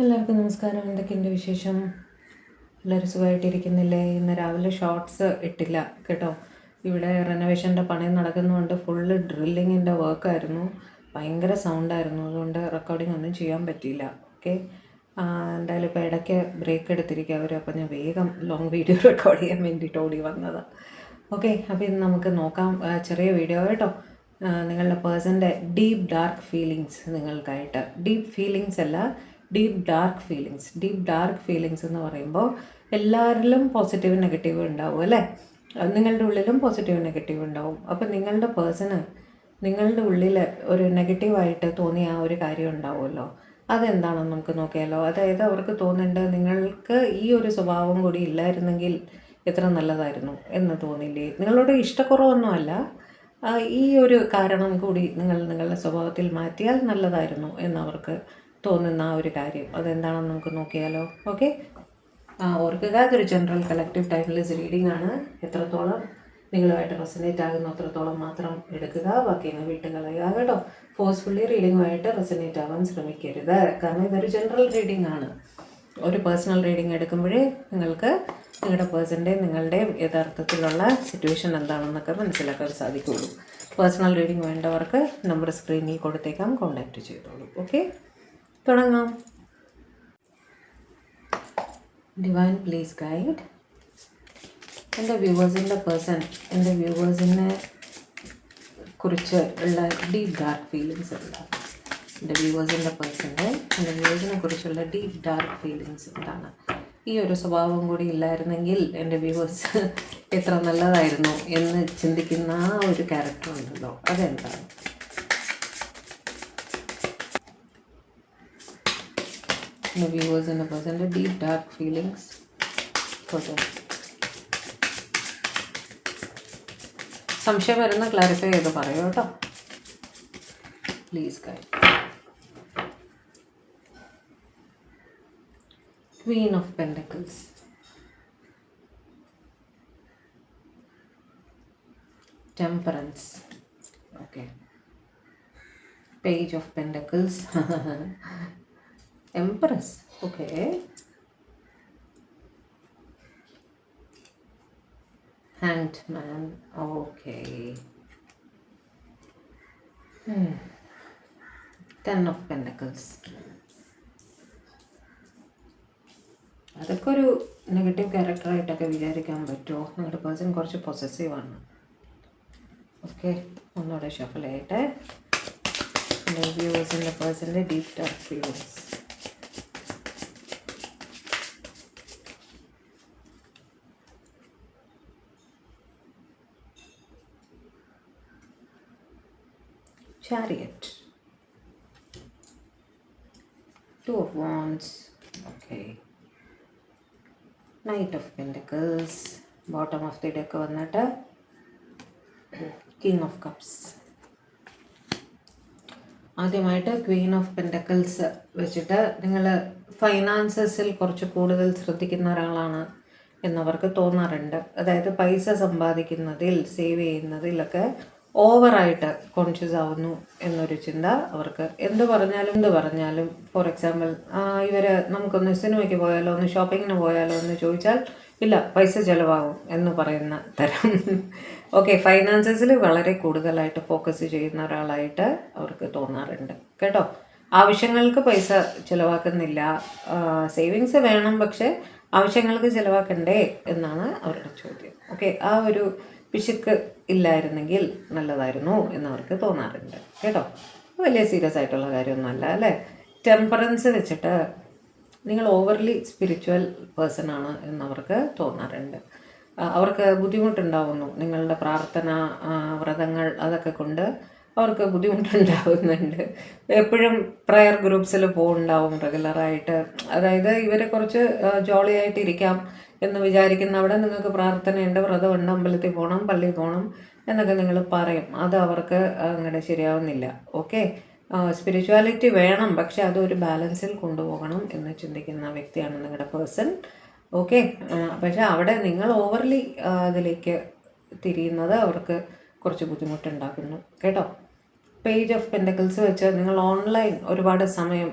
എല്ലാവർക്കും നമസ്കാരം. എന്തൊക്കെയുണ്ട് വിശേഷം? എല്ലാവരും സുഖമായിട്ടിരിക്കുന്നില്ലേ? ഇന്ന് രാവിലെ ഷോർട്സ് ഇട്ടില്ല കേട്ടോ. ഇവിടെ റെനോവേഷൻ്റെ പണി നടക്കുന്നതുകൊണ്ട് ഫുള്ള് ഡ്രില്ലിങ്ങിൻ്റെ വർക്കായിരുന്നു. ഭയങ്കര സൗണ്ടായിരുന്നു, അതുകൊണ്ട് റെക്കോർഡിംഗ് ഒന്നും ചെയ്യാൻ പറ്റിയില്ല. ഓക്കെ, എന്തായാലും ഇപ്പോൾ ഇടയ്ക്ക് ബ്രേക്ക് എടുത്തിരിക്കുക അവർ. അപ്പോൾ ഞാൻ വേഗം ലോങ് വീഡിയോ റെക്കോർഡ് ചെയ്യാൻ വേണ്ടിയിട്ട് ഓടി വന്നതാണ്. ഓക്കെ, അപ്പോൾ ഇന്ന് നമുക്ക് നോക്കാം. ചെറിയ വീഡിയോ കേട്ടോ. നിങ്ങളുടെ പേഴ്സൻ്റെ ഡീപ്പ് ഡാർക്ക് ഫീലിങ്സ് നിങ്ങൾക്കായിട്ട്. ഡീപ്പ് ഫീലിങ്സ് അല്ല, deep dark feelings. Deep dark feelings എന്ന് പറയുമ്പോൾ എല്ലാവരിലും പോസിറ്റീവ് നെഗറ്റീവ് ഉണ്ടാവും അല്ലേ? നിങ്ങളുടെ ഉള്ളിലും പോസിറ്റീവ് നെഗറ്റീവ് ഉണ്ടാവും. അപ്പോൾ നിങ്ങളുടെ പേഴ്സണ് നിങ്ങളുടെ ഉള്ളിൽ ഒരു നെഗറ്റീവായിട്ട് തോന്നിയ ആ ഒരു കാര്യം ഉണ്ടാവുമല്ലോ, അതെന്താണെന്ന് നമുക്ക് നോക്കിയാലോ. അതായത് അവർക്ക് തോന്നുന്നുണ്ട് നിങ്ങൾക്ക് ഈ ഒരു സ്വഭാവം കൂടി ഇല്ലായിരുന്നെങ്കിൽ എത്ര നല്ലതായിരുന്നു എന്ന് തോന്നില്ലേ? നിങ്ങളോട് ഇഷ്ടക്കുറവൊന്നുമല്ല, ഈ ഒരു കാരണം കൂടി നിങ്ങളുടെ സ്വഭാവത്തിൽ മാറ്റിയാൽ നല്ലതായിരുന്നു എന്നവർക്ക് തോന്നുന്ന ആ ഒരു കാര്യം അതെന്താണെന്ന് നമുക്ക് നോക്കിയാലോ. ഓക്കെ, ഓർക്കുക, അതൊരു ജനറൽ കളക്റ്റീവ് ടൈംലെസ് റീഡിംഗ് ആണ്. എത്രത്തോളം നിങ്ങളുമായിട്ട് റെസനേറ്റ് ആകുന്ന അത്രത്തോളം മാത്രം എടുക്കുക, ബാക്കിയെന്ന് വിട്ട് കളയുക കേട്ടോ. ഫോഴ്സ്ഫുള്ളി റീഡിങ്ങുമായിട്ട് റെസനേറ്റ് ആവാൻ ശ്രമിക്കരുത്, കാരണം ഇതൊരു ജനറൽ റീഡിംഗ് ആണ്. ഒരു പേഴ്സണൽ റീഡിംഗ് എടുക്കുമ്പോഴേ നിങ്ങൾക്ക് നിങ്ങളുടെ പേഴ്സൻ്റെ നിങ്ങളുടെയും യഥാർത്ഥത്തിലുള്ള സിറ്റുവേഷൻ എന്താണെന്നൊക്കെ മനസ്സിലാക്കാൻ സാധിക്കുള്ളൂ. പേഴ്സണൽ റീഡിംഗ് വേണ്ടവർക്ക് നമ്പർ സ്ക്രീനിൽ കൊടുത്തേക്കാം, കോൺടാക്റ്റ് ചെയ്തോളൂ. ഓക്കെ, തുടങ്ങാം. Divine please guide. എൻ്റെ വ്യൂവേഴ്സിൻ്റെ പേഴ്സൺ എൻ്റെ വ്യൂവേഴ്സിനെ കുറിച്ച് ഉള്ള ഡീപ്പ് ഡാർക്ക് ഫീലിങ്സ് എന്താണ്? എൻ്റെ വ്യൂവേഴ്സിൻ്റെ പേഴ്സൻ്റെ എൻ്റെ വ്യൂവേഴ്സിനെ കുറിച്ചുള്ള ഡീപ്പ് ഡാർക്ക് ഫീലിങ്സ് എന്താണ്? ഈ ഒരു സ്വഭാവം കൂടി ഇല്ലായിരുന്നെങ്കിൽ എൻ്റെ വ്യൂവേഴ്സ് എത്ര നല്ലതായിരുന്നു എന്ന് ചിന്തിക്കുന്ന ആ ഒരു ക്യാരക്ടർ ഉണ്ടല്ലോ, അതെന്താണ്? The viewers and the person, the deep dark feelings for them. സംശയം വരുന്ന ക്ലാരിഫൈ ചെയ്ത് പറയൂ കേട്ടോ, please guide. Queen of pentacles, temperance, okay, page of pentacles, Empress, okay. Hanged man, okay. Ten of Pentacles. അതൊക്കെ ഒരു negative ക്യാരക്ടറായിട്ടൊക്കെ വിചാരിക്കാൻ പറ്റുമോ? നിങ്ങളുടെ പേഴ്സൺ കുറച്ച് പൊസസീവാണ്. ഓക്കെ, ഒന്നുകൂടെ ഷഫിൾ ചെയ്യട്ടെ. വ്യൂവേഴ്സിൻ്റെ പേഴ്സൻ്റെ deep dark feelings. Chariot, Two of Wands, okay, Knight of Pentacles, bottom of the deck വന്നിട്ട് King of Cups. ആദ്യമായിട്ട് ക്വീൻ ഓഫ് പെൻഡക്കിൾസ് വെച്ചിട്ട് നിങ്ങൾ ഫൈനാൻസസിൽ കുറച്ച് കൂടുതൽ ശ്രദ്ധിക്കുന്ന ഒരാളാണ് എന്നവർക്ക് തോന്നാറുണ്ട്. അതായത് പൈസ സമ്പാദിക്കുന്നതിൽ, സേവ് ചെയ്യുന്നതിലൊക്കെ ഓവറായിട്ട് കോൺഷ്യസ് ആവുന്നു എന്നൊരു ചിന്ത അവർക്ക്. എന്ത് പറഞ്ഞാലും ഫോർ എക്സാമ്പിൾ ഇവർ നമുക്കൊന്ന് സിനിമയ്ക്ക് പോയാലോ, ഒന്ന് ഷോപ്പിങ്ങിന് പോയാലോ എന്ന് ചോദിച്ചാൽ ഇല്ല, പൈസ ചിലവാകും എന്ന് പറയുന്ന തരം. ഓക്കെ, ഫൈനാൻസസിൽ വളരെ കൂടുതലായിട്ട് ഫോക്കസ് ചെയ്യുന്ന ഒരാളായിട്ട് അവർക്ക് തോന്നാറുണ്ട് കേട്ടോ. ആവശ്യങ്ങൾക്ക് പൈസ ചിലവാക്കുന്നില്ല, സേവിങ്സ് വേണം, പക്ഷേ ആവശ്യങ്ങൾക്ക് ചിലവാക്കണ്ടേ എന്നാണ് അവരുടെ ചോദ്യം. ഓക്കെ, ആ ഒരു പിശുക്ക് ഇല്ലായിരുന്നെങ്കിൽ നല്ലതായിരുന്നു എന്നവർക്ക് തോന്നാറുണ്ട് കേട്ടോ. വലിയ സീരിയസ് ആയിട്ടുള്ള കാര്യമൊന്നുമല്ല അല്ലേ. ടെമ്പറൻസ് വെച്ചിട്ട് നിങ്ങൾ ഓവർലി സ്പിരിച്വൽ പേഴ്സൺ ആണ് എന്നവർക്ക് തോന്നാറുണ്ട്. അവർക്ക് ബുദ്ധിമുട്ടുണ്ടാവുന്നു, നിങ്ങളുടെ പ്രാർത്ഥന, വ്രതങ്ങൾ അതൊക്കെ കൊണ്ട് അവർക്ക് ബുദ്ധിമുട്ടുണ്ടാവുന്നുണ്ട്. എപ്പോഴും പ്രയർ ഗ്രൂപ്പ്സിൽ പോകുന്നുണ്ടാവും റെഗുലറായിട്ട്. അതായത് ഇവരെ കുറച്ച് ജോളിയായിട്ടിരിക്കാം എന്ന് വിചാരിക്കുന്ന അവിടെ നിങ്ങൾക്ക് പ്രാർത്ഥനയുണ്ട്, വ്രതമുണ്ട്, അമ്പലത്തിൽ പോകണം, പള്ളിയിൽ പോകണം എന്നൊക്കെ നിങ്ങൾ പറയും. അത് അവർക്ക് അങ്ങനെ ശരിയാവുന്നില്ല. ഓക്കെ, സ്പിരിച്വാലിറ്റി വേണം, പക്ഷെ അതൊരു ബാലൻസിൽ കൊണ്ടുപോകണം എന്ന് ചിന്തിക്കുന്ന വ്യക്തിയാണ് നിങ്ങളുടെ പേഴ്സൺ. ഓക്കെ, പക്ഷെ അവിടെ നിങ്ങൾ ഓവർലി അതിലേക്ക് തിരിയുന്നത് അവർക്ക് കുറച്ച് ബുദ്ധിമുട്ടുണ്ടാക്കുന്നു കേട്ടോ. പേജ് ഓഫ് പെൻഡക്കിൾസ് വെച്ച് നിങ്ങൾ ഓൺലൈൻ ഒരുപാട് സമയം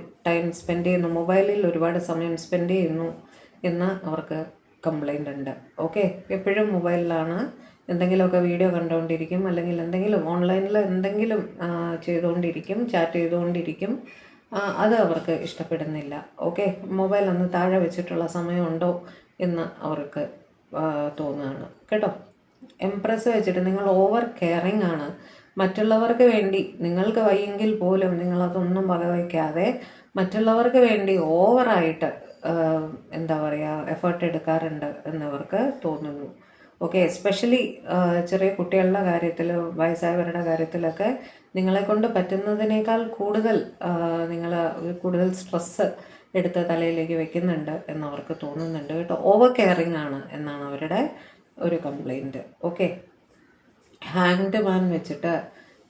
സ്പെൻഡ് ചെയ്യുന്നു, മൊബൈലിൽ ഒരുപാട് സമയം സ്പെൻഡ് ചെയ്യുന്നു എന്ന് അവർക്ക് കംപ്ലൈൻ്റ് ഉണ്ട്. ഓക്കെ, എപ്പോഴും മൊബൈലിലാണ് എന്തെങ്കിലുമൊക്കെ വീഡിയോ കണ്ടുകൊണ്ടിരിക്കും, അല്ലെങ്കിൽ എന്തെങ്കിലും ഓൺലൈനിൽ എന്തെങ്കിലും ചെയ്തുകൊണ്ടിരിക്കും, ചാറ്റ് ചെയ്തുകൊണ്ടിരിക്കും. അത് അവർക്ക് ഇഷ്ടപ്പെടുന്നില്ല. ഓക്കെ, മൊബൈൽ ഒന്ന് താഴെ വെച്ചിട്ടുള്ള സമയമുണ്ടോ എന്ന് അവർക്ക് തോന്നുകയാണ് കേട്ടോ. എംപ്രസ് വെച്ചിട്ട് നിങ്ങൾ ഓവർ കെയറിങ് ആണ്. മറ്റുള്ളവർക്ക് വേണ്ടി നിങ്ങൾക്ക് വയ്യെങ്കിൽ പോലും നിങ്ങളതൊന്നും വകവയ്ക്കാതെ മറ്റുള്ളവർക്ക് വേണ്ടി ഓവറായിട്ട് എന്താ പറയുക എഫേർട്ട് എടുക്കാറുണ്ട് എന്നവർക്ക് തോന്നുന്നു. ഓക്കെ, എസ്പെഷ്യലി ചെറിയ കുട്ടികളുടെ കാര്യത്തിൽ, വയസ്സായവരുടെ കാര്യത്തിലൊക്കെ നിങ്ങളെ കൊണ്ട് പറ്റുന്നതിനേക്കാൾ കൂടുതൽ നിങ്ങൾ കൂടുതൽ സ്ട്രെസ്സ് എടുത്ത് തലയിലേക്ക് വെക്കുന്നുണ്ട് എന്നവർക്ക് തോന്നുന്നുണ്ട് കേട്ടോ. ഓവർ കെയറിങ് ആണ് എന്നാണ് അവരുടെ ഒരു കംപ്ലൈൻറ്റ്. ഓക്കെ, ഹാങ്ഡ് മാൻ വെച്ചിട്ട്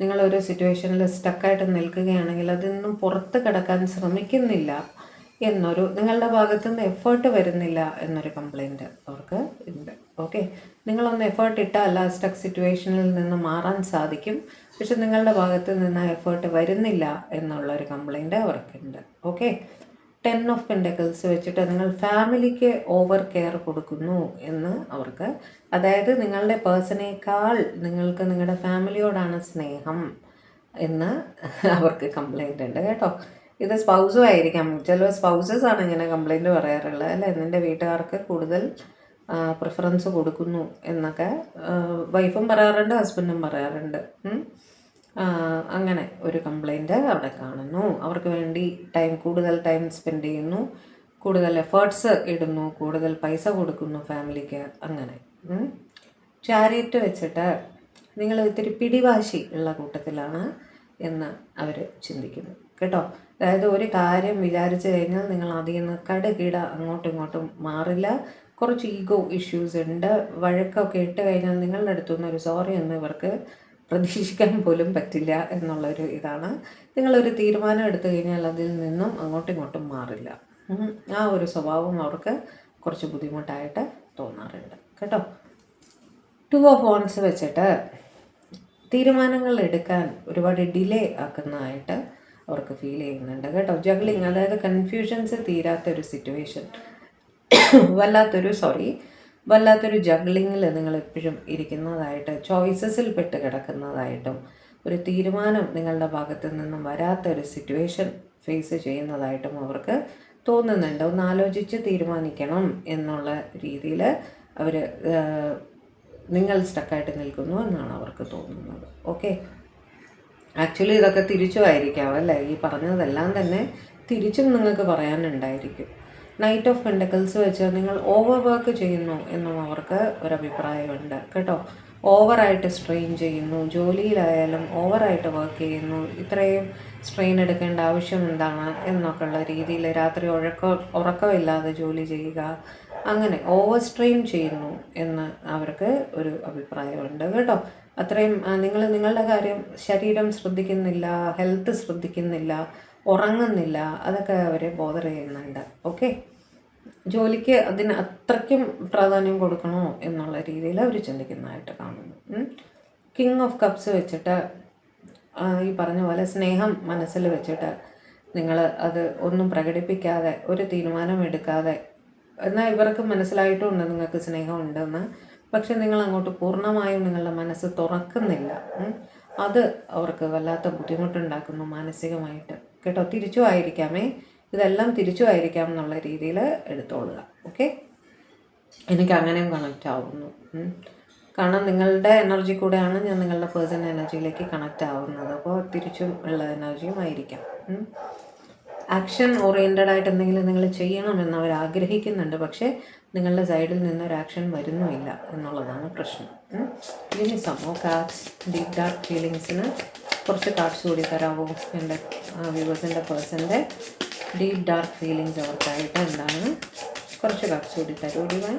നിങ്ങളൊരു സിറ്റുവേഷനിൽ സ്റ്റക്കായിട്ട് നിൽക്കുകയാണെങ്കിൽ അതിൽ നിന്നും പുറത്ത് കിടക്കാൻ ശ്രമിക്കുന്നില്ല എന്നൊരു, നിങ്ങളുടെ ഭാഗത്തു നിന്ന് എഫേർട്ട് വരുന്നില്ല എന്നൊരു കംപ്ലൈൻറ്റ് അവർക്ക് ഉണ്ട്. ഓക്കെ, നിങ്ങളൊന്ന് എഫേർട്ട് ഇട്ടാൽ ആ സ്റ്റക്ക് സിറ്റുവേഷനിൽ നിന്ന് മാറാൻ സാധിക്കും, പക്ഷെ നിങ്ങളുടെ ഭാഗത്ത് നിന്ന് എഫേർട്ട് വരുന്നില്ല എന്നുള്ളൊരു കംപ്ലൈൻറ്റ് അവർക്കുണ്ട്. ഓക്കെ, 10 ഓഫ് പെൻഡക്കിൾസ് വെച്ചിട്ട് നിങ്ങൾ ഫാമിലിക്ക് ഓവർ കെയർ കൊടുക്കുന്നു എന്ന് അവർക്ക്, അതായത് നിങ്ങളുടെ പേഴ്സണേക്കാൾ നിങ്ങൾക്ക് നിങ്ങളുടെ ഫാമിലിയോടാണ് സ്നേഹം എന്ന് അവർക്ക് കംപ്ലൈൻ്റ് ഉണ്ട് കേട്ടോ. ഇത് സ്പൗസും ആയിരിക്കാം, ചില സ്പൗസസ് ആണ് ഇങ്ങനെ കംപ്ലൈൻറ്റ് പറയാറുള്ളത് അല്ലേ, നിൻ്റെ വീട്ടുകാർക്ക് കൂടുതൽ പ്രിഫറൻസ് കൊടുക്കുന്നു എന്നൊക്കെ വൈഫും പറയാറുണ്ട്, ഹസ്ബൻഡും പറയാറുണ്ട്. അങ്ങനെ ഒരു കംപ്ലൈൻറ്റ് അവിടെ കാണുന്നു. അവർക്ക് വേണ്ടി കൂടുതൽ ടൈം സ്പെൻഡ് ചെയ്യുന്നു, കൂടുതൽ എഫേർട്സ് ഇടുന്നു, കൂടുതൽ പൈസ കൊടുക്കുന്നു ഫാമിലിക്ക്, അങ്ങനെ. ചാരിയറ്റ് വെച്ചിട്ട് നിങ്ങൾ ഇത്തിരി പിടിവാശി ഉള്ള കൂട്ടത്തിലാണ് എന്ന് അവർ ചിന്തിക്കുന്നു കേട്ടോ. അതായത് ഒരു കാര്യം വിചാരിച്ചു കഴിഞ്ഞാൽ നിങ്ങൾ അതിൽ നിന്ന് കടുകിട അങ്ങോട്ടും ഇങ്ങോട്ടും മാറില്ല. കുറച്ച് ഈഗോ ഇഷ്യൂസ് ഉണ്ട്. വഴക്കൊക്കെ ഇട്ട് കഴിഞ്ഞാൽ നിങ്ങളുടെ അടുത്തുനിന്ന് ഒരു സോറി ഒന്നും ഇവർക്ക് പ്രതീക്ഷിക്കാൻ പോലും പറ്റില്ല എന്നുള്ളൊരു ഇതാണ്. നിങ്ങളൊരു തീരുമാനം എടുത്തു കഴിഞ്ഞാൽ അതിൽ നിന്നും അങ്ങോട്ടും ഇങ്ങോട്ടും മാറില്ല. ആ ഒരു സ്വഭാവം അവർക്ക് കുറച്ച് ബുദ്ധിമുട്ടായിട്ട് തോന്നാറുണ്ട് കേട്ടോ. 2 ഓഫ് വോൺസ് വെച്ചിട്ട് തീരുമാനങ്ങൾ എടുക്കാൻ ഒരുപാട് ഡിലേ ആക്കുന്നതായിട്ട് അവർക്ക് ഫീൽ ചെയ്യുന്നുണ്ട് കേട്ടോ. ജഗ്ലിങ്, അതായത് കൺഫ്യൂഷൻസ് തീരാത്തൊരു സിറ്റുവേഷൻ, വല്ലാത്തൊരു ജഗ്ലിങ്ങിൽ നിങ്ങൾ എപ്പോഴും ഇരിക്കുന്നതായിട്ട്, ചോയ്സസിൽ പെട്ട് കിടക്കുന്നതായിട്ടും, ഒരു തീരുമാനം നിങ്ങളുടെ ഭാഗത്തു നിന്നും വരാത്തൊരു സിറ്റുവേഷൻ ഫേസ് ചെയ്യുന്നതായിട്ടും അവർക്ക് തോന്നുന്നുണ്ട്. ഒന്ന് ആലോചിച്ച് തീരുമാനിക്കണം എന്നുള്ള രീതിയിൽ അവർ നിങ്ങൾ സ്റ്റക്കായിട്ട് നിൽക്കുന്നു എന്നാണ് അവർക്ക് തോന്നുന്നത്. ഓക്കെ, ആക്ച്വലി ഇതൊക്കെ തിരിച്ചുമായിരിക്കാം അല്ലേ, ഈ പറഞ്ഞതെല്ലാം തന്നെ തിരിച്ചും നിങ്ങൾക്ക് പറയാനുണ്ടായിരിക്കും. നൈറ്റ് ഓഫ് പെൻഡക്കിൾസ് വെച്ച് നിങ്ങൾ ഓവർ വർക്ക് ചെയ്യുന്നു എന്നും അവർക്ക് ഒരഭിപ്രായമുണ്ട് കേട്ടോ. ഓവറായിട്ട് സ്ട്രെയിൻ ചെയ്യുന്നു, ജോലിയിലായാലും ഓവറായിട്ട് വർക്ക് ചെയ്യുന്നു, ഇത്രയും സ്ട്രെയിൻ എടുക്കേണ്ട ആവശ്യം എന്താണ് എന്നൊക്കെ ഉള്ള രീതിയിൽ രാത്രി ഉറക്കമില്ലാതെ ജോലി ചെയ്യുക, അങ്ങനെ ഓവർ സ്ട്രെയിൻ ചെയ്യുന്നു എന്ന് അവർക്ക് ഒരു അഭിപ്രായമുണ്ട് കേട്ടോ. അത്രയും നിങ്ങളുടെ കാര്യം, ശരീരം ശ്രദ്ധിക്കുന്നില്ല, ഹെൽത്ത് ശ്രദ്ധിക്കുന്നില്ല, ഉറങ്ങുന്നില്ല, അതൊക്കെ അവരെ ബോധർ ചെയ്യുന്നുണ്ട്. ഓക്കെ, ജോലിക്ക് അതിന് അത്രയ്ക്കും പ്രാധാന്യം കൊടുക്കണോ എന്നുള്ള രീതിയിൽ അവർ ചിന്തിക്കുന്നതായിട്ട് കാണുന്നു. കിങ് ഓഫ് കപ്സ് വെച്ചിട്ട് ഈ പറഞ്ഞ പോലെ സ്നേഹം മനസ്സിൽ വെച്ചിട്ട് നിങ്ങൾ അത് ഒന്നും പ്രകടിപ്പിക്കാതെ, ഒരു തീരുമാനം എടുക്കാതെ, എന്നാൽ ഇവർക്ക് മനസ്സിലായിട്ടുമുണ്ട് നിങ്ങൾക്ക് സ്നേഹമുണ്ടെന്ന്, പക്ഷെ നിങ്ങൾ അങ്ങോട്ട് പൂർണ്ണമായും നിങ്ങളുടെ മനസ്സ് തുറക്കുന്നില്ല. അത് അവർക്ക് വല്ലാത്ത ബുദ്ധിമുട്ടുണ്ടാക്കുന്നു മാനസികമായിട്ട് കേട്ടോ. ഇതെല്ലാം തിരിച്ചുമായിരിക്കാം എന്നുള്ള രീതിയിൽ എടുത്തോളുക. ഓക്കെ, എനിക്ക് അങ്ങനെയും കണക്റ്റ് ആവുന്നു. കാരണം നിങ്ങളുടെ എനർജി കൂടെയാണ് ഞാൻ നിങ്ങളുടെ പേഴ്സണൽ എനർജിയിലേക്ക് കണക്റ്റ് ആവുന്നത്, അപ്പോൾ തിരിച്ചും ഉള്ള എനർജിയും ആയിരിക്കാം. ആക്ഷൻ ഓറിയൻറ്റഡ് ആയിട്ട് എന്തെങ്കിലും നിങ്ങൾ ചെയ്യണമെന്ന് അവർ ആഗ്രഹിക്കുന്നുണ്ട്, പക്ഷേ നിങ്ങളുടെ സൈഡിൽ നിന്നൊരു ആക്ഷൻ വരുന്നുമില്ല എന്നുള്ളതാണ് പ്രശ്നം. ഇനി സമോ കാർഡ്സ് ഡീപ് ഡാർക്ക് ഫീലിങ്സിന് കുറച്ച് കാർഡ്സ് കൂടി തരാമോ? എൻ്റെ വ്യൂവേഴ്സിൻ്റെ പേഴ്സൻ്റെ ഡീപ് ഡാർക്ക് ഫീലിങ്സ് അവർക്കായിട്ട് എന്താണ്? കുറച്ച് കാർഡ്സ് കൂടി തരൂ ഡിവൈൻ.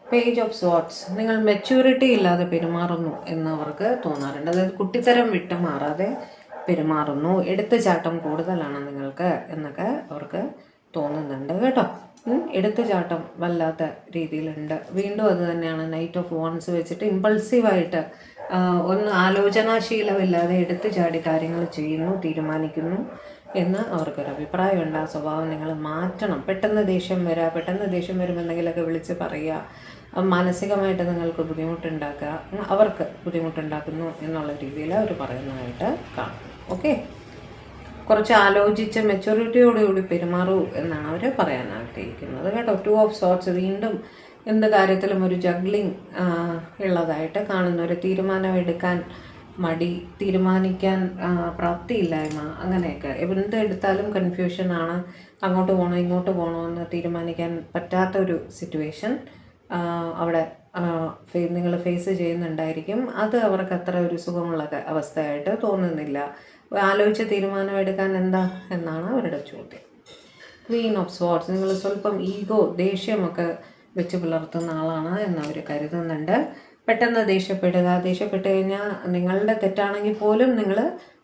പേജ് ഓഫ് സ്വാർഡ്സ്, നിങ്ങൾ മെച്യൂരിറ്റി ഇല്ലാതെ പെരുമാറുന്നു എന്നവർക്ക് തോന്നാറുണ്ട്. അതായത് കുട്ടിത്തരം വിട്ട് മാറാതെ പെരുമാറുന്നു, എടുത്തുചാട്ടം കൂടുതലാണ് നിങ്ങൾക്ക് എന്നൊക്കെ അവർക്ക് തോന്നുന്നുണ്ട് കേട്ടോ. എടുത്തുചാട്ടം വല്ലാത്ത രീതിയിലുണ്ട്. വീണ്ടും അത് തന്നെയാണ്, നൈറ്റ് ഓഫ് വാൺസ് വെച്ചിട്ട് ഇമ്പൾസീവായിട്ട് ഒന്ന് ആലോചനാശീലമില്ലാതെ എടുത്തു ചാടി കാര്യങ്ങൾ ചെയ്യുന്നു, തീരുമാനിക്കുന്നു എന്ന് അവർക്കൊരു അഭിപ്രായമുണ്ട്. ആ സ്വഭാവം നിങ്ങൾ മാറ്റണം. പെട്ടെന്ന് ദേഷ്യം വരുമ്പോൾ എന്തെങ്കിലുമൊക്കെ വിളിച്ച് പറയുക, മാനസികമായിട്ട് നിങ്ങൾക്ക് ബുദ്ധിമുട്ടുണ്ടാക്കുക, അവർക്ക് ബുദ്ധിമുട്ടുണ്ടാക്കുന്നു എന്നുള്ള രീതിയിൽ അവർ പറയുന്നതായിട്ട് കാണും. ഓക്കെ, കുറച്ച് ആലോചിച്ച് മെച്യൂരിറ്റിയോടുകൂടി പെരുമാറൂ എന്നാണ് അവർ പറയാൻ ആഗ്രഹിക്കുന്നത് കേട്ടോ. 2 ഓഫ് സോർട്സ് വീണ്ടും എന്ത് കാര്യത്തിലും ഒരു ജഗ്ലിംഗ് ഉള്ളതായിട്ട് കാണുന്നു. ഒരു തീരുമാനമെടുക്കാൻ മടി, തീരുമാനിക്കാൻ പ്രാപ്തിയില്ലായ്മ, അങ്ങനെയൊക്കെ. എന്ത് എടുത്താലും കൺഫ്യൂഷനാണ്. അങ്ങോട്ട് പോകണോ ഇങ്ങോട്ട് പോകണോ എന്ന് തീരുമാനിക്കാൻ പറ്റാത്തൊരു സിറ്റുവേഷൻ അവിടെ നിങ്ങൾ ഫേസ് ചെയ്യുന്നുണ്ടായിരിക്കും. അത് അവർക്ക് അത്ര ഒരു സുഖമുള്ള അവസ്ഥയായിട്ട് തോന്നുന്നില്ല. ആലോചിച്ച് തീരുമാനമെടുക്കാൻ എന്താ എന്നാണ് അവരുടെ ചോദ്യം. ക്വീൻ ഓഫ് സ്വാർഡ്സ്, നിങ്ങൾ സ്വല്പം ഈഗോ, ദേഷ്യമൊക്കെ വെച്ച് പുലർത്തുന്ന ആളാണ് എന്നവർ കരുതുന്നുണ്ട്. പെട്ടെന്ന് ദേഷ്യപ്പെട്ട് കഴിഞ്ഞാൽ നിങ്ങളുടെ തെറ്റാണെങ്കിൽ പോലും നിങ്ങൾ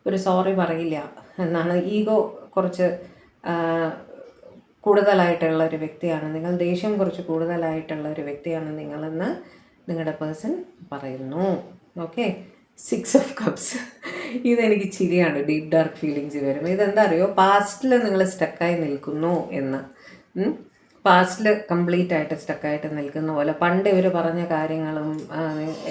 ഒരു സോറി പറയില്ല എന്നാണ്. ഈഗോ കുറച്ച് കൂടുതലായിട്ടുള്ള ഒരു വ്യക്തിയാണ് നിങ്ങൾ. ദേഷ്യം കുറച്ച് കൂടുതലായിട്ടുള്ള ഒരു വ്യക്തിയാണ് നിങ്ങളെന്ന് നിങ്ങളുടെ പേഴ്സൺ പറയുന്നു. ഓക്കെ, 6 ഓഫ് കപ്സ്, ഇതെനിക്ക് ചിരിയാണ്. ഡീപ്പ് ഡാർക്ക് ഫീലിങ്സ് വരും. ഇതെന്താ അറിയോ, പാസ്റ്റിൽ നിങ്ങൾ സ്റ്റക്കായി നിൽക്കുന്നു എന്ന്. പാസ്റ്റിൽ കംപ്ലീറ്റ് ആയിട്ട് സ്റ്റക്കായിട്ട് നിൽക്കുന്ന പോലെ, പണ്ട് ഇവർ പറഞ്ഞ കാര്യങ്ങളും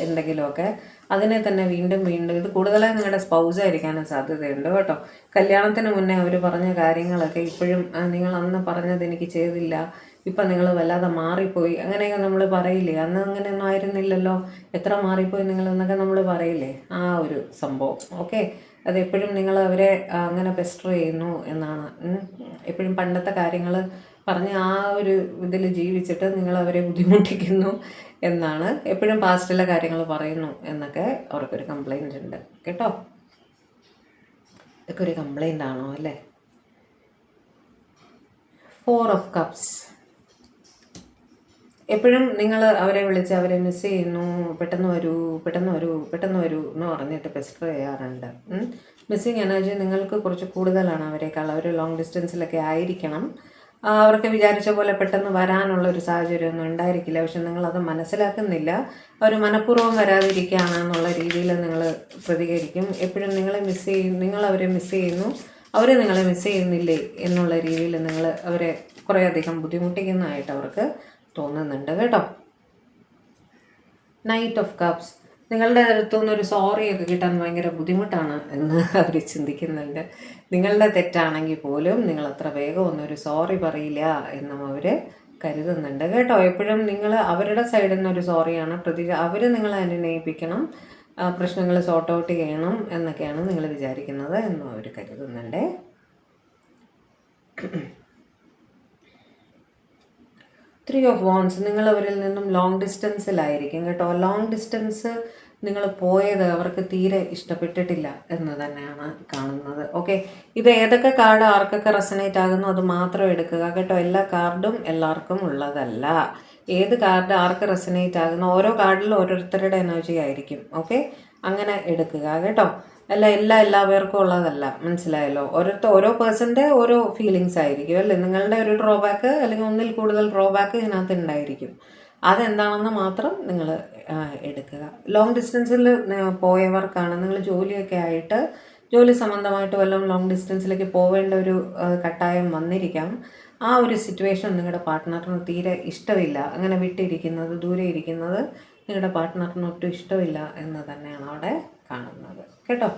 എന്തെങ്കിലുമൊക്കെ അതിനെ തന്നെ വീണ്ടും ഇത് കൂടുതലായി നിങ്ങളുടെ സ്പൗസ് ആയിരിക്കാനും സാധ്യതയുണ്ട് കേട്ടോ. കല്യാണത്തിന് മുന്നേ അവർ പറഞ്ഞ കാര്യങ്ങളൊക്കെ ഇപ്പോഴും നിങ്ങൾ അന്ന് പറഞ്ഞത് എനിക്ക് ചെയ്തില്ല, ഇപ്പം നിങ്ങൾ വല്ലാതെ മാറിപ്പോയി, അങ്ങനെയൊക്കെ നമ്മൾ പറയില്ലേ. അന്ന് അങ്ങനെയൊന്നും ആയിരുന്നില്ലല്ലോ, എത്ര മാറിപ്പോയി നിങ്ങളെന്നൊക്കെ നമ്മൾ പറയില്ലേ, ആ ഒരു സംഭവം. ഓക്കെ, അതെപ്പോഴും നിങ്ങൾ അവരെ അങ്ങനെ പെസ്റ്റർ ചെയ്യുന്നു എന്നാണ്. എപ്പോഴും പണ്ടത്തെ കാര്യങ്ങൾ പറഞ്ഞ് ആ ഒരു ഇതിൽ ജീവിച്ചിട്ട് നിങ്ങൾ അവരെ ബുദ്ധിമുട്ടിക്കുന്നു എന്നാണ്. എപ്പോഴും പാസ്റ്റിലെ കാര്യങ്ങൾ പറയുന്നു എന്നൊക്കെ അവർക്കൊരു കംപ്ലൈൻറ്റ് ഉണ്ട് കേട്ടോ. ഇതൊക്കെ ഒരു കംപ്ലൈൻ്റ് ആണോ അല്ലേ? 4 ഓഫ് കപ്സ്, എപ്പോഴും നിങ്ങൾ അവരെ വിളിച്ച് അവരെ മിസ് ചെയ്യുന്നു, പെട്ടെന്ന് വരൂ എന്ന് പറഞ്ഞിട്ട് പെസ്റ്റർ ചെയ്യാറുണ്ട്. മിസ്സിങ് എനർജി നിങ്ങൾക്ക് കുറച്ച് കൂടുതലാണ് അവരെക്കാൾ. അവർ ലോങ് ഡിസ്റ്റൻസിലൊക്കെ ആയിരിക്കണം. അവർക്ക് വിചാരിച്ച പോലെ പെട്ടെന്ന് വരാനുള്ള ഒരു സാഹചര്യമൊന്നും ഉണ്ടായിരിക്കില്ല. പക്ഷെ നിങ്ങളത് മനസ്സിലാക്കുന്നില്ല. അവർ മനഃപൂർവ്വം വരാതിരിക്കുകയാണെന്നുള്ള രീതിയിൽ നിങ്ങൾ പ്രതികരിക്കും. എപ്പോഴും നിങ്ങൾ അവരെ മിസ് ചെയ്യുന്നു, അവർ നിങ്ങളെ മിസ് ചെയ്യുന്നില്ലേ എന്നുള്ള രീതിയിൽ നിങ്ങൾ അവരെ കുറേയധികം ബുദ്ധിമുട്ടിക്കുന്നതായിട്ട് അവർക്ക് തോന്നുന്നുണ്ട് കേട്ടോ. നൈറ്റ് ഓഫ് കപ്സ്, നിങ്ങളുടെ അടുത്തുനിന്ന് ഒരു സോറിയൊക്കെ കിട്ടാൻ ഭയങ്കര ബുദ്ധിമുട്ടാണ് എന്ന് അവർ ചിന്തിക്കുന്നുണ്ട്. നിങ്ങളുടെ തെറ്റാണെങ്കിൽ പോലും നിങ്ങൾ അത്ര വേഗം ഒന്നൊരു സോറി പറയില്ല എന്നും അവർ കരുതുന്നുണ്ട് കേട്ടോ. എപ്പോഴും നിങ്ങൾ അവരുടെ സൈഡിൽ നിന്നൊരു സോറിയാണ് അവർ നിങ്ങളെ അനുനയിപ്പിക്കണം, പ്രശ്നങ്ങൾ സോർട്ട് ഔട്ട് ചെയ്യണം എന്നൊക്കെയാണ് നിങ്ങൾ വിചാരിക്കുന്നത് എന്നും അവർ കരുതുന്നുണ്ട്. 3 ഓഫ് വാൺസ്, നിങ്ങൾ അവരിൽ നിന്നും ലോങ് ഡിസ്റ്റൻസിലായിരിക്കും കേട്ടോ. ലോങ് ഡിസ്റ്റൻസ് നിങ്ങൾ പോയത് അവർക്ക് തീരെ ഇഷ്ടപ്പെട്ടിട്ടില്ല എന്ന് തന്നെയാണ് കാണുന്നത്. ഓക്കെ, ഇത് ഏതൊക്കെ കാർഡ് ആർക്കൊക്കെ റെസനേറ്റ് ആകുന്നു അത് മാത്രം എടുക്കുക കേട്ടോ. എല്ലാ കാർഡും എല്ലാവർക്കും ഉള്ളതല്ല. ഏത് കാർഡ് ആർക്ക് റെസനേറ്റ് ആകുന്നു, ഓരോ കാർഡിലും ഓരോരുത്തരുടെ എനർജി ആയിരിക്കും. ഓക്കെ, അങ്ങനെ എടുക്കുക കേട്ടോ. എല്ലാവർക്കും ഉള്ളതല്ല, മനസ്സിലായല്ലോ. ഓരോ പേഴ്സൻ്റെ ഓരോ ഫീലിങ്സ് ആയിരിക്കും അല്ലേ. നിങ്ങളുടെ ഒരു ഡ്രോബാക്ക് അല്ലെങ്കിൽ ഒന്നിൽ കൂടുതൽ ഡ്രോബാക്ക് ഇതിനകത്ത് ഉണ്ടായിരിക്കും. അതെന്താണെന്ന് മാത്രം നിങ്ങൾ എടുക്കുക. ലോങ് ഡിസ്റ്റൻസിൽ പോയവർക്കാണ്, നിങ്ങൾ ജോലിയൊക്കെ ആയിട്ട് ജോലി സംബന്ധമായിട്ട് വല്ലതും ലോങ് ഡിസ്റ്റൻസിലേക്ക് പോവേണ്ട ഒരു കട്ടായം വന്നിരിക്കാം. ആ ഒരു സിറ്റുവേഷൻ നിങ്ങളുടെ പാർട്ട്ണറിന് തീരെ ഇഷ്ടമില്ല. അങ്ങനെ വിട്ടിരിക്കുന്നത്, ദൂരെ ഇരിക്കുന്നത് നിങ്ങളുടെ പാർട്ട്ണറിന് ഒട്ടും ഇഷ്ടമില്ല എന്ന് തന്നെയാണ് അവിടെ കാണുന്നത് കേട്ടോ.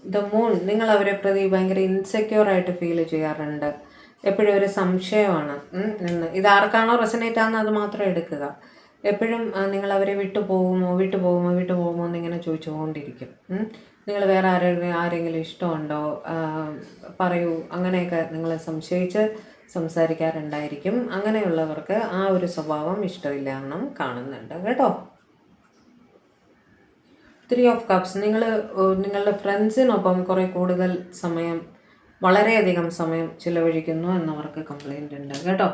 ദ മൂൺ, നിങ്ങൾ അവരെ പ്രതി ഭയങ്കര ഇൻസെക്യൂറായിട്ട് ഫീൽ ചെയ്യാറുണ്ട്. എപ്പോഴും ഒരു സംശയമാണ്. ഇതാർക്കാണോ റെസനേറ്റ് ആകുന്നത് അത് മാത്രം എടുക്കുക. എപ്പോഴും നിങ്ങൾ അവരെ വിട്ടു പോകുമോ എന്നിങ്ങനെ ചോദിച്ചുകൊണ്ടിരിക്കും. നിങ്ങൾ വേറെ ആരെങ്കിലും ഇഷ്ടമുണ്ടോ പറയൂ, അങ്ങനെയൊക്കെ നിങ്ങൾ സംശയിച്ച് സംസാരിക്കാറുണ്ടായിരിക്കും. അങ്ങനെയുള്ളവർക്ക് ആ ഒരു സ്വഭാവം ഇഷ്ടമില്ല എന്നും കാണുന്നുണ്ട് കേട്ടോ. 3 ഓഫ് കപ്സ്, നിങ്ങളുടെ ഫ്രണ്ട്സിനൊപ്പം കുറേ കൂടുതൽ സമയം, വളരെയധികം സമയം ചിലവഴിക്കുന്നു എന്നവർക്ക് കംപ്ലൈൻ്റ് ഉണ്ട് കേട്ടോ.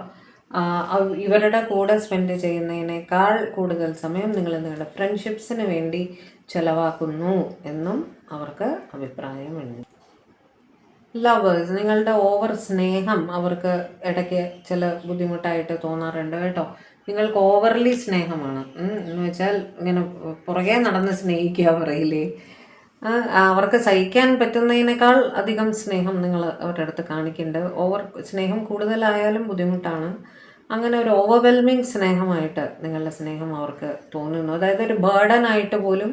ഇവരുടെ കൂടെ സ്പെൻഡ് ചെയ്യുന്നതിനേക്കാൾ കൂടുതൽ സമയം നിങ്ങളുടെ ഫ്രണ്ട്ഷിപ്സിന് വേണ്ടി ചിലവാക്കുന്നു എന്നും അവർക്ക് അഭിപ്രായമുണ്ട്. ലവേഴ്സ്, നിങ്ങളുടെ ഓവർ സ്നേഹം അവർക്ക് ഇടയ്ക്ക് ചില ബുദ്ധിമുട്ടായിട്ട് തോന്നാറുണ്ട് കേട്ടോ. നിങ്ങൾക്ക് ഓവർലി സ്നേഹമാണ്. എന്ന് വെച്ചാൽ ഇങ്ങനെ പുറകെ നടന്ന് സ്നേഹിക്കുക പറയില്ലേ, അവർക്ക് സഹിക്കാൻ പറ്റുന്നതിനേക്കാൾ അധികം സ്നേഹം നിങ്ങൾ അവരുടെ അടുത്ത് കാണിക്കുന്നുണ്ട്. ഓവർ സ്നേഹം കൂടുതലായാലും ബുദ്ധിമുട്ടാണ്. അങ്ങനെ ഒരു ഓവർവെൽമിങ് സ്നേഹമായിട്ട് നിങ്ങളുടെ സ്നേഹം അവർക്ക് തോന്നുന്നു. അതായത് ഒരു ബേർഡനായിട്ട് പോലും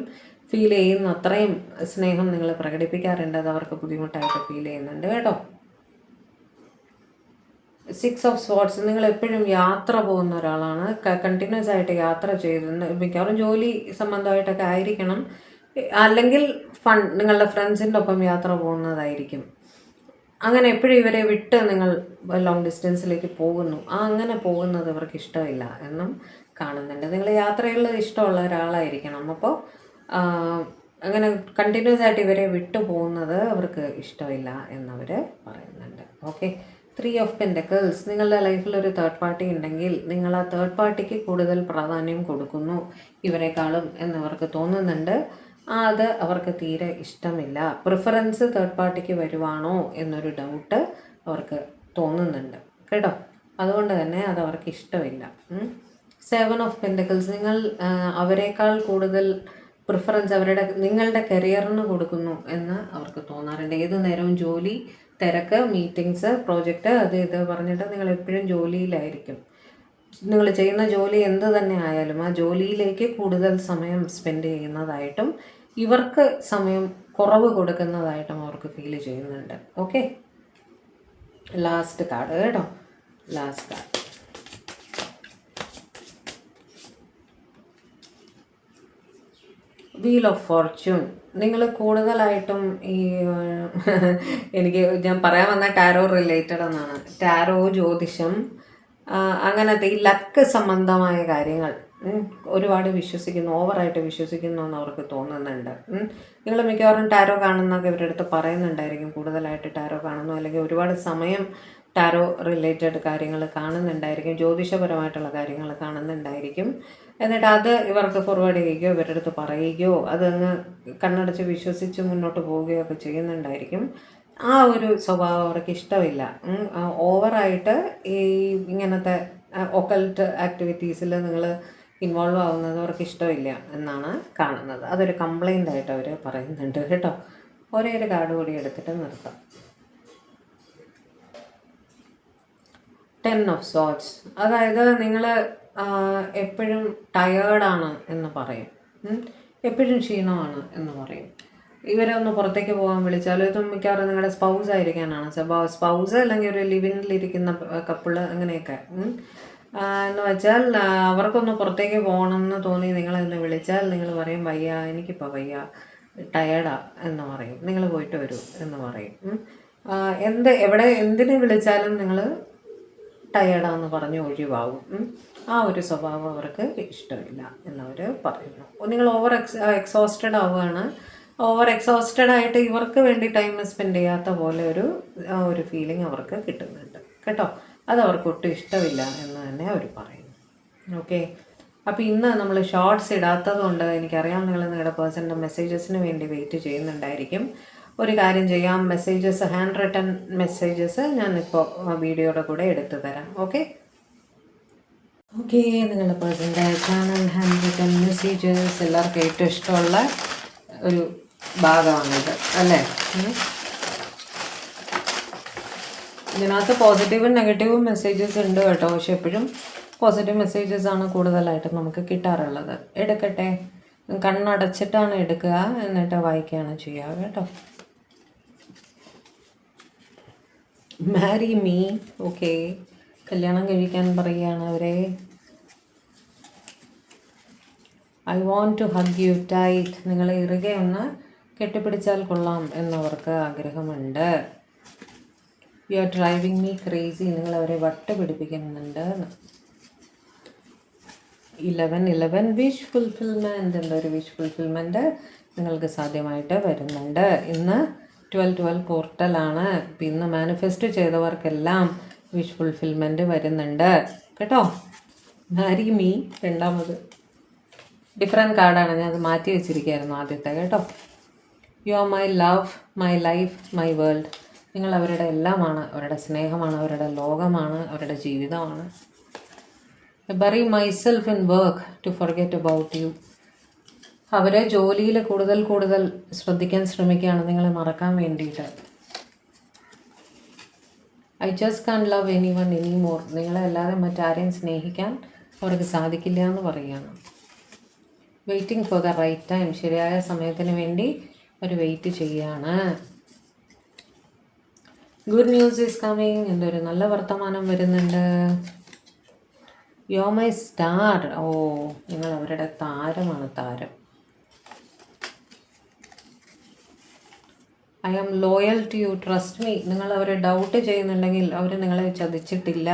ഫീൽ ചെയ്യുന്ന അത്രയും സ്നേഹം നിങ്ങൾ പ്രകടിപ്പിക്കാറുണ്ട്. അത് അവർക്ക് ബുദ്ധിമുട്ടായിട്ട് ഫീൽ ചെയ്യുന്നുണ്ട് കേട്ടോ. 6 ഓഫ് സ്പോർട്സ്, നിങ്ങൾ എപ്പോഴും യാത്ര പോകുന്ന ഒരാളാണ്. കണ്ടിന്യൂസ് ആയിട്ട് യാത്ര ചെയ്ത് മിക്കവാറും ജോലി സംബന്ധമായിട്ടൊക്കെ ആയിരിക്കണം, അല്ലെങ്കിൽ നിങ്ങളുടെ ഫ്രണ്ട്സിൻ്റെ ഒപ്പം യാത്ര പോകുന്നതായിരിക്കും. അങ്ങനെ എപ്പോഴും ഇവരെ വിട്ട് നിങ്ങൾ ലോങ് ഡിസ്റ്റൻസിലേക്ക് പോകുന്നു. അങ്ങനെ പോകുന്നത് ഇവർക്ക് ഇഷ്ടമില്ല എന്നും കാണുന്നുണ്ട്. നിങ്ങൾ യാത്രകളിൽ ഇഷ്ടമുള്ള ഒരാളായിരിക്കണം. അപ്പോൾ അങ്ങനെ കണ്ടിന്യൂസ് ആയിട്ട് ഇവരെ വിട്ടു പോകുന്നത് അവർക്ക് ഇഷ്ടമില്ല എന്നവർ പറയുന്നുണ്ട്. ഓക്കെ. 3 ഓഫ് പെൻറ്റക്കിൾസ്, നിങ്ങളുടെ ലൈഫിൽ ഒരു തേർഡ് പാർട്ടി ഉണ്ടെങ്കിൽ നിങ്ങൾ ആ തേർഡ് പാർട്ടിക്ക് കൂടുതൽ പ്രാധാന്യം കൊടുക്കുന്നു ഇവരെക്കാളും എന്നവർക്ക് തോന്നുന്നുണ്ട്. അത് അവർക്ക് തീരെ ഇഷ്ടമില്ല. പ്രിഫറൻസ് തേർഡ് പാർട്ടിക്ക് വരുവാണോ എന്നൊരു ഡൗട്ട് അവർക്ക് തോന്നുന്നുണ്ട് കേട്ടോ. അതുകൊണ്ട് തന്നെ അത് അവർക്ക് ഇഷ്ടമില്ല. 7 ഓഫ് പെൻറ്റക്കിൾസ്, നിങ്ങൾ അവരെക്കാൾ കൂടുതൽ പ്രിഫറൻസ് നിങ്ങളുടെ കരിയറിന് കൊടുക്കുന്നു എന്ന് അവർക്ക് തോന്നാറുണ്ട്. ഏതു നേരവും ജോലി തിരക്ക്, മീറ്റിങ്സ്, പ്രോജക്റ്റ്, അത് ഇത് പറഞ്ഞിട്ട് നിങ്ങൾ എപ്പോഴും ജോലിയിലായിരിക്കും. നിങ്ങൾ ചെയ്യുന്ന ജോലി എന്ത് തന്നെ ആയാലും ആ ജോലിയിലേക്ക് കൂടുതൽ സമയം സ്പെൻഡ് ചെയ്യുന്നതായിട്ടും ഇവർക്ക് സമയം കുറവ് കൊടുക്കുന്നതായിട്ടും അവർക്ക് ഫീൽ ചെയ്യുന്നുണ്ട്. ഓക്കെ. ലാസ്റ്റ് കാർഡ് കേട്ടോ, last card. Wheel of Fortune, നിങ്ങൾ കൂടുതലായിട്ടും ഈ ഞാൻ പറയാൻ വന്ന ടാരോ റിലേറ്റഡ് എന്നാണ്. ടാരോ, ജ്യോതിഷം, അങ്ങനത്തെ ഈ ലക്ക് സംബന്ധമായ കാര്യങ്ങൾ ഒരുപാട് വിശ്വസിക്കുന്നു, ഓവറായിട്ട് വിശ്വസിക്കുന്നു എന്ന് അവർക്ക് തോന്നുന്നുണ്ട്. നിങ്ങൾ മിക്കവാറും ടാരോ കാണുന്നൊക്കെ ഇവരുടെ അടുത്ത് പറയുന്നുണ്ടായിരിക്കും. കൂടുതലായിട്ട് ടാരോ കാണുന്നു, അല്ലെങ്കിൽ ഒരുപാട് സമയം ടാരോ റിലേറ്റഡ് കാര്യങ്ങൾ കാണുന്നുണ്ടായിരിക്കും, ജ്യോതിഷപരമായിട്ടുള്ള കാര്യങ്ങൾ കാണുന്നുണ്ടായിരിക്കും. എന്നിട്ട് അത് ഇവർക്ക് ഫോർവേഡ് ചെയ്യുകയോ ഇവരുടെ അടുത്ത് പറയുകയോ അതങ്ങ് കണ്ണടച്ച് വിശ്വസിച്ച് മുന്നോട്ട് പോവുകയോ ഒക്കെ ചെയ്യുന്നുണ്ടായിരിക്കും. ആ ഒരു സ്വഭാവം അവർക്ക് ഇഷ്ടമില്ല. ഓവറായിട്ട് ഈ ഇങ്ങനത്തെ ഒക്കൽട്ട് ആക്ടിവിറ്റീസിൽ നിങ്ങൾ ഇൻവോൾവ് ആവുന്നത് അവർക്ക് ഇഷ്ടമില്ല എന്നാണ് കാണുന്നത്. അതൊരു കംപ്ലൈൻ്റ് ആയിട്ട് അവർ പറയുന്നുണ്ട് കേട്ടോ. ഒരേ ഒരു കാർഡ് കൂടി എടുത്തിട്ട് നിർത്താം. 10 ഓഫ് സോർട്സ്, അതായത് നിങ്ങൾ എപ്പോഴും ടയേർഡാണ് എന്ന് പറയും, എപ്പോഴും ക്ഷീണമാണ് എന്ന് പറയും. ഇവരെ ഒന്ന് പുറത്തേക്ക് പോകാൻ വിളിച്ചാലും ഇത് മിക്കവാറും നിങ്ങളുടെ സ്പൗസ് ആയിരിക്കാനാണ്. സ്പൗസ് അല്ലെങ്കിൽ ഒരു ലിവിനിലിരിക്കുന്ന കപ്പിള് അങ്ങനെയൊക്കെ. എന്ന് വെച്ചാൽ അവർക്കൊന്ന് പുറത്തേക്ക് പോകണം എന്ന് തോന്നി നിങ്ങളെന്ന് വിളിച്ചാൽ നിങ്ങൾ പറയും വയ്യ, എനിക്കിപ്പോൾ വയ്യ, ടയേർഡാ എന്ന് പറയും. നിങ്ങൾ പോയിട്ട് വരൂ എന്ന് പറയും. എന്തിനെ വിളിച്ചാലും നിങ്ങൾ ടയേർഡാന്ന് പറഞ്ഞ് ഒഴിവാകും. ആ ഒരു സ്വഭാവം അവർക്ക് ഇഷ്ടമില്ല എന്നവർ പറയുന്നു. നിങ്ങൾ എക്സോസ്റ്റഡ് ആവുകയാണ്. എക്സോസ്റ്റഡ് ആയിട്ട് ഇവർക്ക് വേണ്ടി ടൈം സ്പെൻഡ് ചെയ്യാത്ത പോലെ ഒരു ഫീലിംഗ് അവർക്ക് കിട്ടുന്നുണ്ട് കേട്ടോ. അത് അവർക്ക് ഒട്ടും ഇഷ്ടമില്ല എന്ന് തന്നെ അവർ പറയുന്നു. ഓക്കെ. അപ്പോൾ ഇന്ന് നമ്മൾ ഷോർട്സ് ഇടാത്തത് കൊണ്ട് എനിക്കറിയാം നിങ്ങൾ നിങ്ങളുടെ പേഴ്സണിൻ്റെ മെസ്സേജസിന് വേണ്ടി വെയിറ്റ് ചെയ്യുന്നുണ്ടായിരിക്കും. ഒരു കാര്യം ചെയ്യാം, മെസ്സേജസ്, ഹാൻഡ് റിട്ടൺ മെസ്സേജസ് ഞാനിപ്പോൾ വീഡിയോയുടെ കൂടെ എടുത്തു തരാം. ഓക്കെ. നിങ്ങളുടെ പേഴ്സണിൻ്റെ ചാനൽ ഹാൻഡ് റിട്ടൺ മെസ്സേജസ് എല്ലാവർക്കും ഏറ്റവും ഇഷ്ടമുള്ള ഒരു ഭാഗമാണിത് അല്ലേ. ഇതിനകത്ത് പോസിറ്റീവും നെഗറ്റീവും മെസ്സേജസ് ഉണ്ട് കേട്ടോ. പക്ഷെ എപ്പോഴും പോസിറ്റീവ് മെസ്സേജസ് ആണ് കൂടുതലായിട്ട് നമുക്ക് കിട്ടാറുള്ളത്. എടുക്കട്ടെ, കണ്ണടച്ചിട്ടാണ് എടുക്കുക, എന്നിട്ട് വായിക്കുകയാണ് ചെയ്യുക കേട്ടോ. Marry me. ഓക്കെ, കല്യാണം കഴിക്കാൻ പറയുകയാണ് അവരെ. I want to hug you tight, നിങ്ങളെ ഇറുകെ ഒന്ന് കെട്ടിപ്പിടിച്ചാൽ കൊള്ളാം എന്നവർക്ക് ആഗ്രഹമുണ്ട്. You are driving me crazy, നിങ്ങളവരെ വട്ട് പിടിപ്പിക്കുന്നുണ്ട്. 11 വിഷ് ഫുൾഫിൽമെൻറ്റ്, എന്തൊരു വിഷ് ഫുൾഫിൽമെൻറ്റ് നിങ്ങൾക്ക് സാധ്യമായിട്ട് വരുന്നുണ്ട്. ഇന്ന് 12 പോർട്ടലാണ്. ഇന്ന് മാനിഫെസ്റ്റ് ചെയ്തവർക്കെല്ലാം വിഷ് ഫുൾഫിൽമെൻറ്റ് വരുന്നുണ്ട് കേട്ടോ. മാരി മീ രണ്ടാമത് ഡിഫറെൻറ്റ് കാർഡാണ്, ഞാൻ അത് മാറ്റി വെച്ചിരിക്കുകയായിരുന്നു ആദ്യത്തെ കേട്ടോ. U are my love, my life, my world, നിങ്ങൾ അവരുടെ എല്ലാമാണ്, അവരുടെ സ്നേഹമാണ്, അവരുടെ ലോകമാണ്, അവരുടെ ജീവിതമാണ്. I bury myself in work to forget about you. അവരെ ജോലിയിൽ കൂടുതൽ ശ്രദ്ധിക്കാൻ ശ്രമിക്കുകയാണ് നിങ്ങളെ മറക്കാൻ വേണ്ടിയിട്ട്. I just can love anyone anymore. നിങ്ങളെ അല്ലാതെ മറ്റാരെയും സ്നേഹിക്കാൻ അവർക്ക് സാധിക്കില്ല എന്ന് പറയുകയാണ്. Waiting for the right time. ശരിയായ സമയത്തിന് വേണ്ടി അവർ വെയിറ്റ് ചെയ്യുകയാണ്. Good news is coming. എന്തൊരു നല്ല വർത്തമാനം വരുന്നുണ്ട്. You are my star. ഓ, നിങ്ങൾ അവരുടെ താരമാണ്, താരം. I am loyal to you, trust me. നിങ്ങൾ അവരെ ഡൗട്ട് ചെയ്യുന്നുണ്ടെങ്കിൽ അവർ നിങ്ങളെ ചതിച്ചിട്ടില്ല,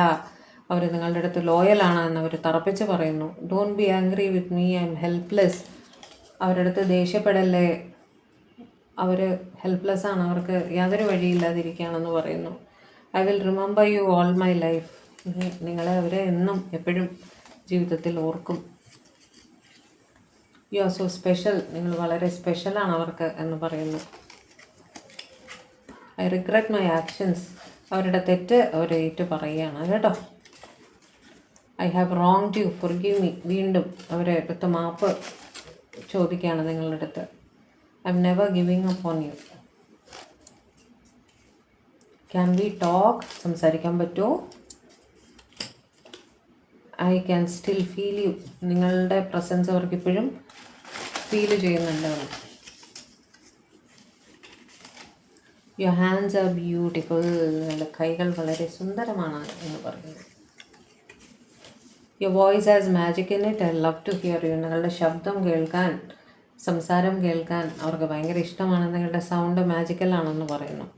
അവർ നിങ്ങളുടെ അടുത്ത് ലോയലാണ് എന്ന് അവർ തറപ്പിച്ച് പറയുന്നു. Don't be angry with me, I M helpless. അവരുടെ അടുത്ത് ദേഷ്യപ്പെടല്ലേ, അവർ ഹെൽപ്ലെസ് ആണ്, അവർക്ക് യാതൊരു വഴിയില്ലാതിരിക്കുകയാണെന്ന് പറയുന്നു. I will remember you all my life. നിങ്ങളെ അവരെ എന്നും എപ്പോഴും ജീവിതത്തിൽ ഓർക്കും. You are so special. നിങ്ങൾ വളരെ സ്പെഷ്യലാണ് അവർക്ക് എന്ന് പറയുന്നു. I regret my actions. അവരുടെ തെറ്റ് അവർ ഏറ്റു പറയുകയാണ് കേട്ടോ. I have wronged you, forgive me. വീണ്ടും അവരെ അടുത്ത് മാപ്പ് ചോദിക്കുകയാണ് നിങ്ങളുടെ അടുത്ത്. I am never giving up on you. Can we talk? സംസാരിക്കാൻ പറ്റുമോ? I can still feel you. നിങ്ങളുടെ പ്രസൻസ് അവർക്ക് ഇപ്പോഴും ഫീൽ ചെയ്യുന്നുണ്ട്. Your hands are beautiful. നിങ്ങളുടെ കൈകൾ വളരെ സുന്ദരമാണ് എന്ന് പറയുന്നു. Your voice has magic in it, I love to hear you. നിങ്ങളുടെ ശബ്ദം കേൾക്കാൻ, സംസാരം കേൾക്കാൻ അവർക്ക് ഭയങ്കര ഇഷ്ടമാണ്. നിങ്ങളുടെ സൗണ്ട് മാജിക്കലാണെന്ന് പറയുന്നു.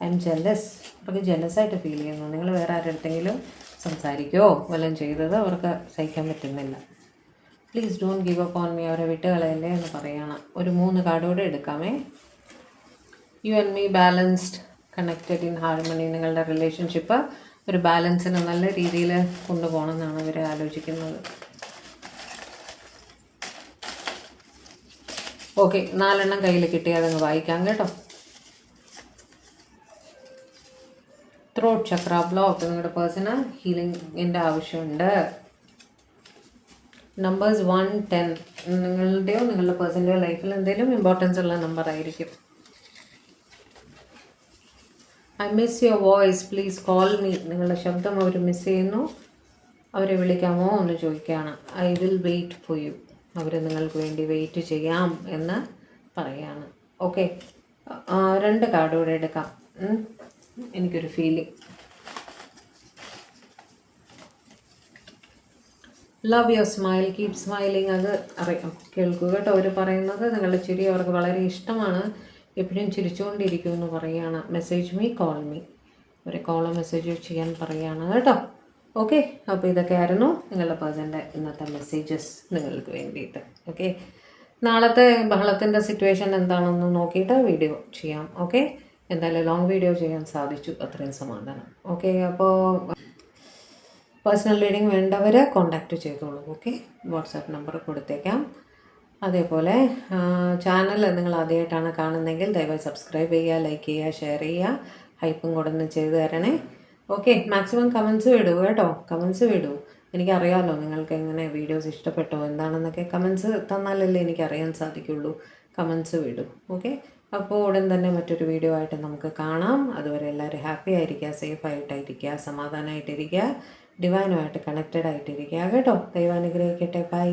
I M jealous. അവർക്ക് ജെലസായിട്ട് ഫീൽ ചെയ്യുന്നു. നിങ്ങൾ വേറെ ആരുടെടുത്തെങ്കിലും സംസാരിക്കുകയോ വല്ലതും ചെയ്തത് അവർക്ക് സഹിക്കാൻ പറ്റുന്നില്ല. Please don't give up on me. അവരെ വിട്ടുകളയല്ലേ എന്ന് പറയുകയാണ്. ഒരു 3 കാർഡ് കൂടെ എടുക്കാമേ. You and me balanced, connected in harmony. നിങ്ങളുടെ റിലേഷൻഷിപ്പ് ഒരു ബാലൻസിന് നല്ല രീതിയിൽ കൊണ്ടുപോകണമെന്നാണ് ഇവർ ആലോചിക്കുന്നത്. ഓക്കെ, 4 എണ്ണം കയ്യിൽ കിട്ടി, അതങ്ങ് വായിക്കാം കേട്ടോ. ത്രോട്ട് ചക്ര ബ്ലോക്ക്. നിങ്ങളുടെ പേഴ്സണ് ഹീലിംഗിൻ്റെ ആവശ്യമുണ്ട്. നമ്പേഴ്സ് 1, 10 നിങ്ങളുടെയോ നിങ്ങളുടെ പേഴ്സൻ്റെയോ ലൈഫിൽ എന്തെങ്കിലും ഇമ്പോർട്ടൻസ് ഉള്ള നമ്പർ ആയിരിക്കും. I miss your voice, please call me. നിങ്ങളുടെ ശബ്ദം അവർ മിസ് ചെയ്യുന്നു, അവരെ വിളിക്കാമോ എന്ന് ചോദിക്കുകയാണ്. I will wait for you. അവർ നിങ്ങൾക്ക് വേണ്ടി വെയിറ്റ് ചെയ്യാം എന്ന് പറയാണ്. ഓക്കെ, 2 കാർഡ് കൂടെ എടുക്കാം. എനിക്കൊരു feeling. Love your smile, keep smiling. അത് അറിയാം, കേൾക്കുക കേട്ടോ. അവർ പറയുന്നത് നിങ്ങളുടെ ചിരി അവർക്ക് വളരെ ഇഷ്ടമാണ്, എപ്പോഴും ചിരിച്ചുകൊണ്ടിരിക്കും എന്ന് പറയുകയാണ്. Message me, call me. ഒരു കോളോ മെസ്സേജ് ചെയ്യാൻ പറയുകയാണ് കേട്ടോ. ഓക്കെ, അപ്പോൾ ഇതൊക്കെ ആയിരുന്നു നിങ്ങളുടെ പേഴ്സൻ്റെ ഇന്നത്തെ മെസ്സേജസ് നിങ്ങൾക്ക് വേണ്ടിയിട്ട്. ഓക്കെ, നാളത്തെ ബഹളത്തിൻ്റെ സിറ്റുവേഷൻ എന്താണെന്ന് നോക്കിയിട്ട് വീഡിയോ ചെയ്യാം. ഓക്കെ, എന്തായാലും ലോങ് വീഡിയോ ചെയ്യാൻ സാധിച്ചു, അത്രയും സമാധാനം. ഓക്കെ, അപ്പോൾ പേഴ്സണൽ റീഡിംഗ് വേണ്ടവർ കോൺടാക്റ്റ് ചെയ്തോളൂ. ഓക്കെ, വാട്സാപ്പ് നമ്പർ കൊടുത്തേക്കാം. അതേപോലെ ചാനൽ നിങ്ങൾ ആദ്യമായിട്ടാണ് കാണുന്നതെങ്കിൽ ദയവായി സബ്സ്ക്രൈബ് ചെയ്യുക, ലൈക്ക് ചെയ്യുക, ഷെയർ ചെയ്യുക, ഹൈപ്പും കൂടെ ഒന്ന് ചെയ്ത് തരണേ. ഓക്കെ, മാക്സിമം കമൻസ് വിടൂ കേട്ടോ, കമൻസ് വിടൂ. എനിക്കറിയാമല്ലോ നിങ്ങൾക്ക് എങ്ങനെ വീഡിയോസ് ഇഷ്ടപ്പെട്ടോ എന്താണെന്നൊക്കെ. കമൻസ് തന്നാലല്ലേ എനിക്കറിയാൻ സാധിക്കുള്ളൂ. കമൻസ് വിടൂ. ഓക്കെ, അപ്പോൾ ഉടൻ തന്നെ മറ്റൊരു വീഡിയോ ആയിട്ട് നമുക്ക് കാണാം. അതുവരെ എല്ലാവരും ഹാപ്പി ആയിരിക്കുക, സേഫായിട്ടായിരിക്കുക, സമാധാനമായിട്ടിരിക്കുക, ഡിവൈനുമായിട്ട് കണക്റ്റഡ് ആയിട്ടിരിക്കുക കേട്ടോ. ദൈവം അനുഗ്രഹിക്കട്ടെ. ബൈ.